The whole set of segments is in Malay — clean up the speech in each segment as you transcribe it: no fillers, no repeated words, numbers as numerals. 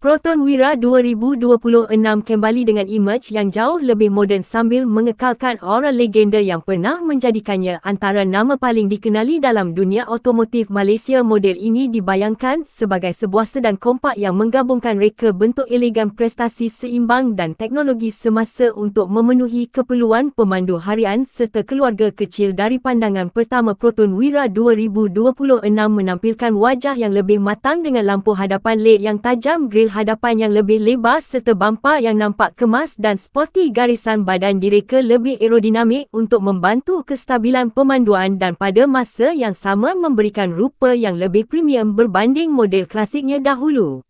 Proton Wira 2026 kembali dengan imej yang jauh lebih moden sambil mengekalkan aura legenda yang pernah menjadikannya antara nama paling dikenali dalam dunia otomotif Malaysia. Model ini dibayangkan sebagai sebuah sedan kompak yang menggabungkan reka bentuk elegan, prestasi seimbang dan teknologi semasa untuk memenuhi keperluan pemandu harian serta keluarga kecil. Dari pandangan pertama, Proton Wira 2026 menampilkan wajah yang lebih matang dengan lampu hadapan LED yang tajam, grill hadapan yang lebih lebar serta bumper yang nampak kemas dan sporty. Garisan badan direka lebih aerodinamik untuk membantu kestabilan pemanduan dan pada masa yang sama memberikan rupa yang lebih premium berbanding model klasiknya dahulu.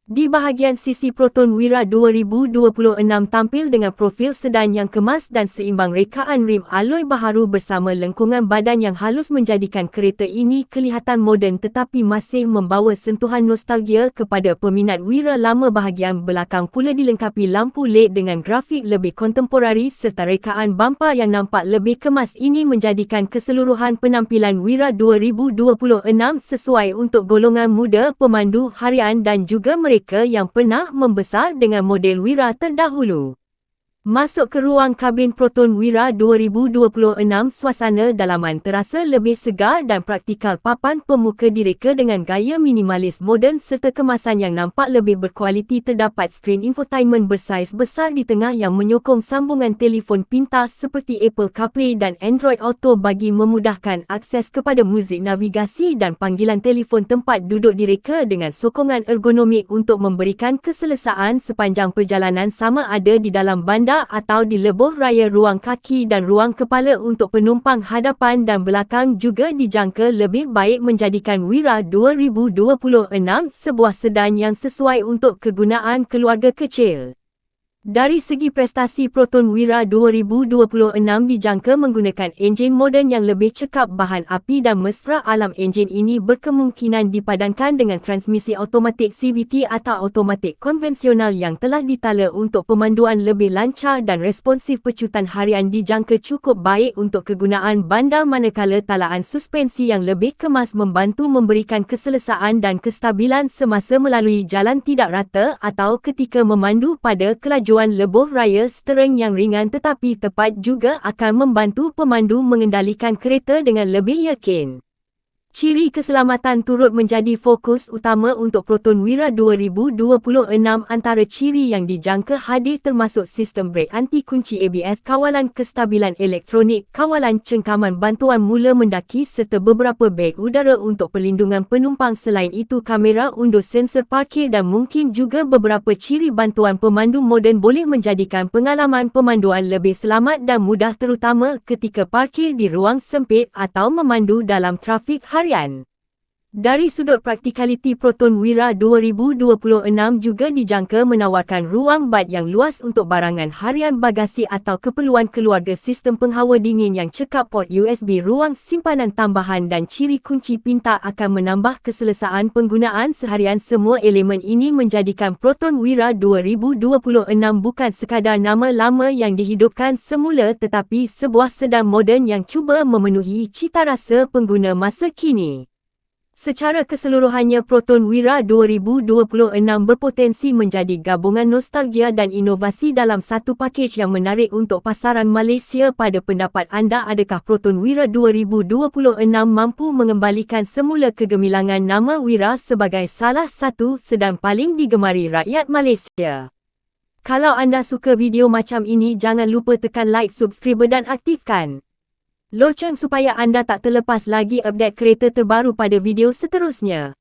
Di bahagian sisi, Proton Wira 2026 tampil dengan profil sedan yang kemas dan seimbang. Rekaan rim alloy baharu bersama lengkungan badan yang halus menjadikan kereta ini kelihatan moden tetapi masih membawa sentuhan nostalgia kepada peminat Wira lama. Bahagian belakang pula dilengkapi lampu LED dengan grafik lebih kontemporari serta rekaan bumper yang nampak lebih kemas. Ini menjadikan keseluruhan penampilan Wira 2026 sesuai untuk golongan muda, pemandu harian dan juga mereka yang pernah membesar dengan model Wira terdahulu. Masuk ke ruang kabin Proton Wira 2026, suasana dalaman terasa lebih segar dan praktikal. Papan pemuka direka dengan gaya minimalis moden serta kemasan yang nampak lebih berkualiti. Terdapat skrin infotainment bersaiz besar di tengah yang menyokong sambungan telefon pintar seperti Apple CarPlay dan Android Auto bagi memudahkan akses kepada muzik, navigasi dan panggilan telefon. Tempat duduk direka dengan sokongan ergonomik untuk memberikan keselesaan sepanjang perjalanan, sama ada di dalam bandar atau di lebuh raya. Ruang kaki dan ruang kepala untuk penumpang hadapan dan belakang juga dijangka lebih baik, menjadikan Wira 2026 sebuah sedan yang sesuai untuk kegunaan keluarga kecil. Dari segi prestasi, Proton Wira 2026 dijangka menggunakan enjin moden yang lebih cekap, bahan api dan mesra alam. Enjin ini berkemungkinan dipadankan dengan transmisi automatik CVT atau automatik konvensional yang telah ditala untuk pemanduan lebih lancar dan responsif. Pecutan harian dijangka cukup baik untuk kegunaan bandar, manakala talaan suspensi yang lebih kemas membantu memberikan keselesaan dan kestabilan semasa melalui jalan tidak rata atau ketika memandu pada kelajuan lebuh raya. Steering yang ringan tetapi tepat juga akan membantu pemandu mengendalikan kereta dengan lebih yakin. Ciri keselamatan turut menjadi fokus utama untuk Proton Wira 2026. Antara ciri yang dijangka hadir termasuk sistem brek anti kunci ABS, kawalan kestabilan elektronik, kawalan cengkaman bantuan mula mendaki serta beberapa beg udara untuk perlindungan penumpang. Selain itu, kamera undur, sensor parkir dan mungkin juga beberapa ciri bantuan pemandu moden boleh menjadikan pengalaman pemanduan lebih selamat dan mudah, terutama ketika parkir di ruang sempit atau memandu dalam trafik harian. Dari sudut praktikaliti, Proton Wira 2026 juga dijangka menawarkan ruang bak yang luas untuk barangan harian, bagasi atau keperluan keluarga, sistem penghawa dingin yang cekap, port USB, ruang simpanan tambahan dan ciri kunci pintar akan menambah keselesaan penggunaan seharian. Semua elemen ini menjadikan Proton Wira 2026 bukan sekadar nama lama yang dihidupkan semula tetapi sebuah sedan moden yang cuba memenuhi citarasa pengguna masa kini. Secara keseluruhannya, Proton Wira 2026 berpotensi menjadi gabungan nostalgia dan inovasi dalam satu pakej yang menarik untuk pasaran Malaysia. Pada pendapat anda, adakah Proton Wira 2026 mampu mengembalikan semula kegemilangan nama Wira sebagai salah satu sedan paling digemari rakyat Malaysia? Kalau anda suka video macam ini, jangan lupa tekan like, subscribe dan aktifkan loceng supaya anda tak terlepas lagi update kereta terbaru pada video seterusnya.